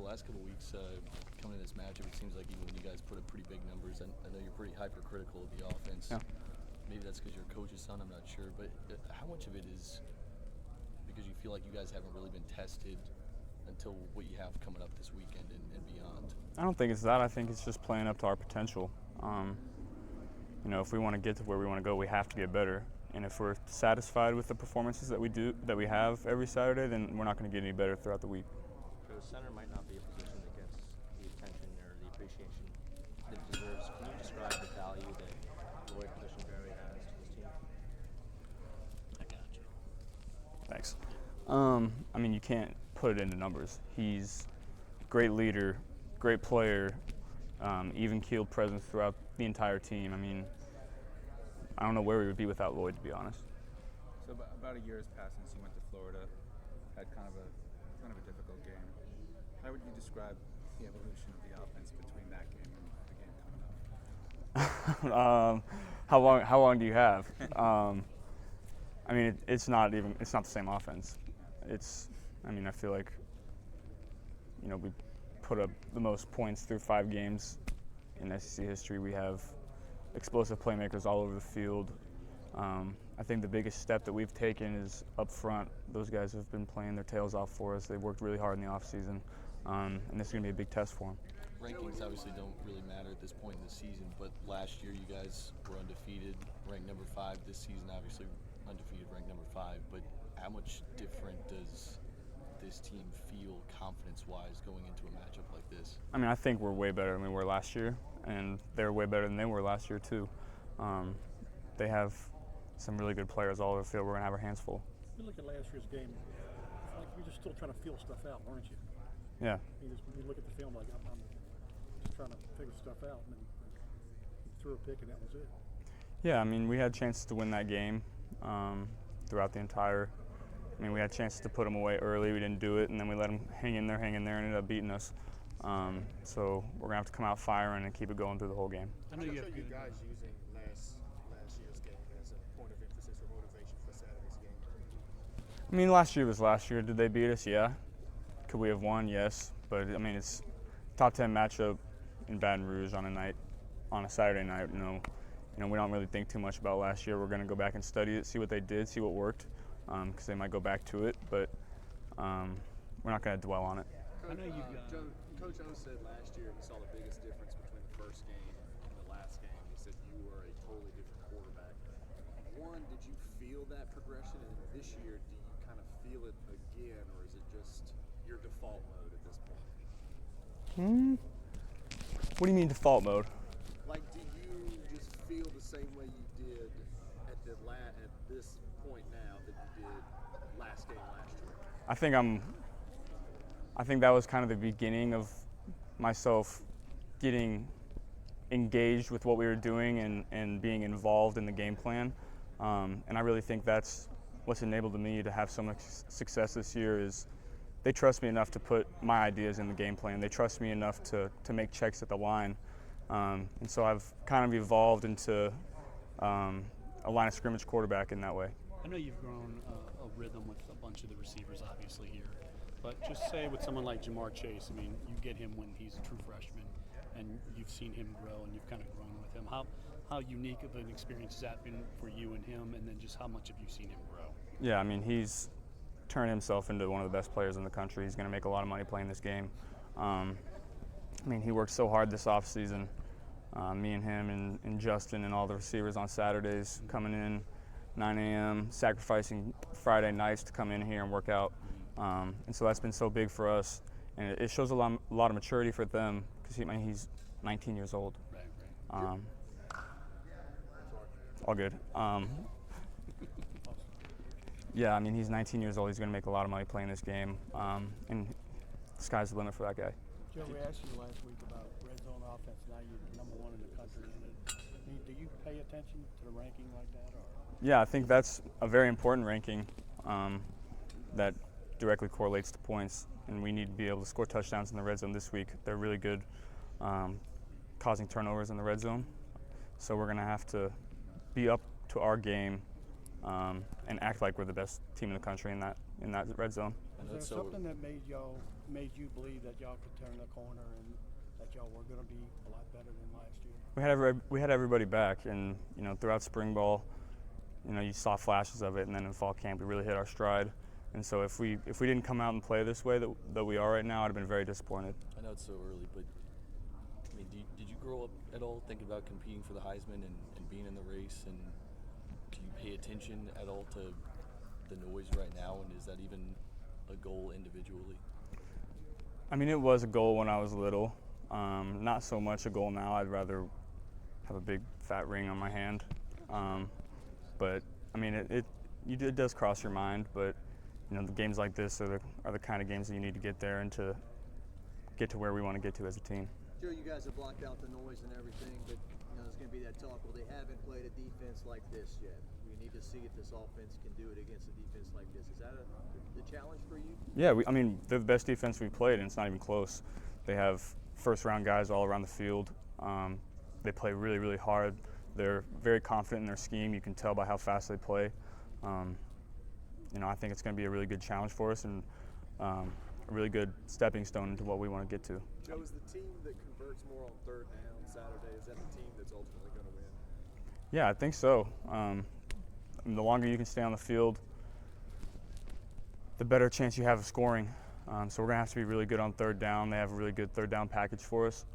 last couple of weeks coming in this matchup, it seems like even when you guys put up pretty big numbers, I know you're pretty hypercritical of the offense. Yeah. Maybe that's because you're a coach's son, I'm not sure. But how much of it is because you feel like you guys haven't really been tested until what you have coming up this weekend and beyond? I don't think it's that. I think it's just playing up to our potential. If we want to get to where we want to go, we have to get better. And if we're satisfied with the performances that we have every Saturday, then we're not going to get any better throughout the week. So the center might not be a position that gets the attention or the appreciation that it deserves. Can you describe the value that Lloyd Cushenberry has to this team? I got you. Thanks. You can't put it into numbers. He's a great leader, great player, even-keeled presence throughout the entire team. I don't know where we would be without Lloyd, to be honest. So about a year has passed since you went to Florida, had kind of a difficult game. How would you describe the evolution of the offense between that game and the game coming up? How long do you have? It's not the same offense. I feel like, we put up the most points through 5 games in SEC history. We have explosive playmakers all over the field. I think the biggest step that we've taken is up front. Those guys have been playing their tails off for us. They've worked really hard in the offseason, and this is going to be a big test for them. Rankings obviously don't really matter at this point in the season, but last year you guys were undefeated, ranked number 5. This season, obviously, undefeated, ranked number 5. But how much different does this team feel confidence-wise going into a matchup like this? I think we're way better than we were last year, and they're way better than they were last year, too. They have some really good players all over the field. We're going to have our hands full. You look at last year's game, it's like you're just still trying to feel stuff out, aren't you? Yeah. You look at the film like, I'm just trying to figure stuff out, and then you threw a pick, and that was it. Yeah, we had chances to win that game throughout the entire. We had chances to put them away early. We didn't do it, and then we let them hang in there, and ended up beating us. So we're going to have to come out firing and keep it going through the whole game. I know you guys using last year's game as a point of emphasis or motivation for Saturday's game? Last year was last year. Did they beat us? Yeah. Could we have won? Yes. But, it's top 10 matchup in Baton Rouge on a Saturday night. We don't really think too much about last year. We're going to go back and study it, see what they did, see what worked, because they might go back to it. But we're not going to dwell on it. Coach O said last year he saw the biggest difference between the first game and the last game. He said you were a totally different quarterback. One, did you feel that progression? And this year, do you kind of feel it again, or is it just your default mode at this point? What do you mean default mode? Like, do you just feel the same way you did at this point now that you did last game last year? I think that was kind of the beginning of myself getting engaged with what we were doing and being involved in the game plan. And I really think that's what's enabled me to have so much success this year is they trust me enough to put my ideas in the game plan. They trust me enough to make checks at the line. And so I've kind of evolved into a line of scrimmage quarterback in that way. I know you've grown a rhythm with a bunch of the receivers, obviously, here. But just say with someone like Jamar Chase, you get him when he's a true freshman, and you've seen him grow, and you've kind of grown with him. How unique of an experience has that been for you and him, and then just how much have you seen him grow? Yeah, he's turned himself into one of the best players in the country. He's going to make a lot of money playing this game. He worked so hard this offseason. Me and him and Justin and all the receivers on Saturdays coming in 9 a.m., sacrificing Friday nights to come in here and work out. And so that's been so big for us. And it shows a lot of maturity for them because he's 19 years old. Right. All good. Yeah, he's 19 years old. He's going to make a lot of money playing this game. And the sky's the limit for that guy. Joe, we asked you last week about red zone offense. Now you're number 1 in the country in it. Do you pay attention to the ranking like that? Or? Yeah, I think that's a very important ranking that directly correlates to points. And we need to be able to score touchdowns in the red zone this week. They're really good causing turnovers in the red zone. So we're going to have to be up to our game and act like we're the best team in the country in that red zone. Is there something that made y'all made you believe that y'all could turn the corner and that y'all were going to be a lot better than last year? We had everybody back, and throughout spring ball, you saw flashes of it, and then in fall camp we really hit our stride. And so if we didn't come out and play this way that we are right now, I'd have been very disappointed. I know it's so early, but I mean, did you grow up at all thinking about competing for the Heisman and being in the race? And do you pay attention at all to the noise right now? And is that even a goal individually? I mean, it was a goal when I was little. Not so much a goal now. I'd rather have a big fat ring on my hand. But I mean, it does cross your mind. But the games like this are the kind of games that you need to get there and to get to where we want to get to as a team. Joe, you guys have blocked out the noise and everything, but there's going to be that talk. Well, they haven't played a defense like this yet. We need to see if this offense can do it against a defense like this. Is that the challenge for you? Yeah, I mean, they're the best defense we've played, and it's not even close. They have first-round guys all around the field. They play really, really hard. They're very confident in their scheme. You can tell by how fast they play. I think it's going to be a really good challenge for us and a really good stepping stone into what we want to get to. Joe, is the team that converts more on third down Saturday, is that the team that's ultimately going to win? Yeah, I think so. The longer you can stay on the field, the better chance you have of scoring. So we're going to have to be really good on third down. They have a really good third down package for us.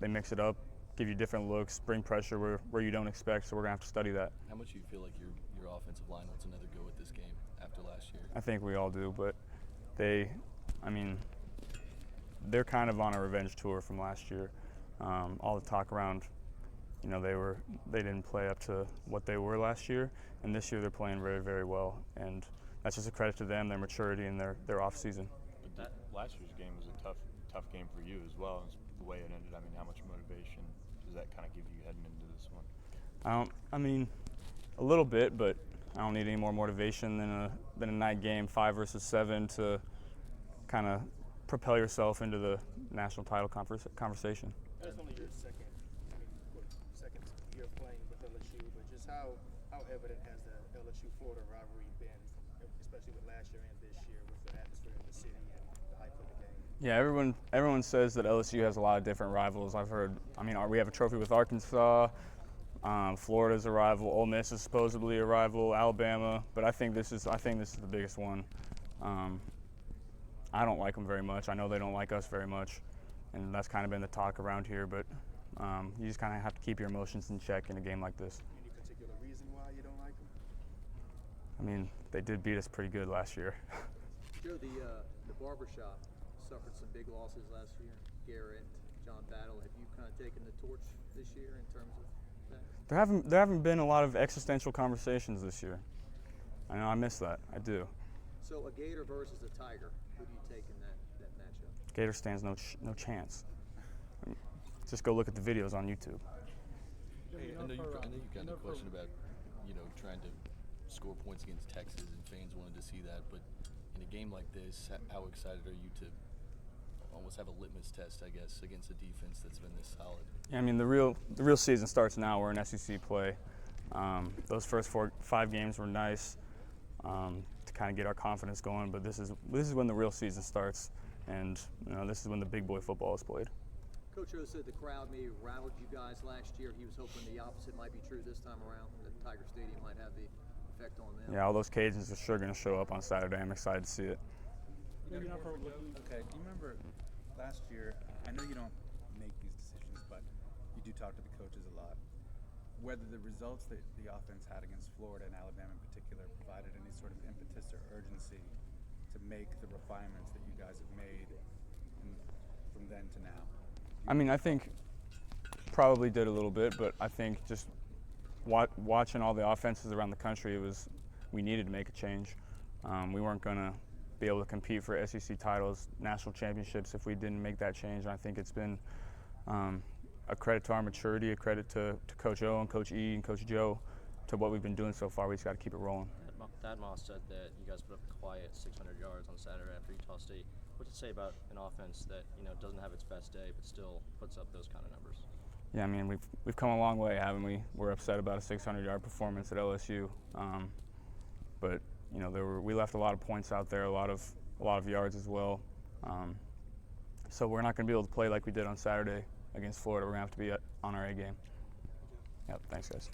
They mix it up, give you different looks, bring pressure where you don't expect, so we're going to have to study that. How much do you feel like your offensive line wants another go at this game after last year? I think we all do, but they're kind of on a revenge tour from last year. All the talk around, they didn't play up to what they were last year, and this year they're playing very, very well, and that's just a credit to them, their maturity, and their off season. But that last year's game was a tough game for you as well. The way it ended, I mean, how much motivation does that kind of give you heading into this one? A little bit, but I don't need any more motivation than a night game, 5 versus 7, to kind of propel yourself into the national title conversation. That's only your second year playing with LSU, but just how evident has the LSU-Florida rivalry been, especially with last year and this year, with the atmosphere in the city and the hype of the game? Yeah, everyone says that LSU has a lot of different rivals. I've heard. We have a trophy with Arkansas. Florida's a rival. Ole Miss is supposedly a rival. Alabama, but I think this is the biggest one. I don't like them very much. I know they don't like us very much, and that's kind of been the talk around here. But you just kind of have to keep your emotions in check in a game like this. Any particular reason why you don't like them? They did beat us pretty good last year. Joe, the barbershop suffered some big losses last year. Garrett, John Battle. Have you kind of taken the torch this year in terms of that? There haven't been a lot of existential conversations this year. I know I miss that. I do. So a Gator versus a Tiger. Who do you take in that matchup? Gator stands no chance. Just go look at the videos on YouTube. Hey, I know you got a question about trying to score points against Texas, and fans wanted to see that. But in a game like this, how excited are you to almost have a litmus test, I guess, against a defense that's been this solid? Yeah, the real season starts now. We're in SEC play. Those first 5 games were nice to kind of get our confidence going, but this is when the real season starts, and this is when the big boy football is played. Coach O said the crowd may have rattled you guys last year. He was hoping the opposite might be true this time around, that Tiger Stadium might have the effect on them. Yeah, all those Cajuns are sure going to show up on Saturday. I'm excited to see it. Okay, do you remember last year, I know you don't make these decisions, but you do talk to the coaches a lot, whether the results that the offense had against Florida and Alabama in particular provided any sort of impetus or urgency to make the refinements that you guys have made from then to now? I think probably did a little bit, but I think just watching all the offenses around the country, we needed to make a change. We weren't going to be able to compete for SEC titles, national championships if we didn't make that change. And I think it's been a credit to our maturity, a credit to Coach O and Coach E and Coach Joe to what we've been doing so far. We just got to keep it rolling. Thad Moss said that you guys put up a quiet 600 yards on Saturday after Utah State. What's it say about an offense that doesn't have its best day but still puts up those kind of numbers? Yeah, we've come a long way, haven't we? We're upset about a 600-yard performance at LSU, but we left a lot of points out there, a lot of yards as well. So we're not going to be able to play like we did on Saturday against Florida. We're going to have to be on our A game. Yep, thanks, guys.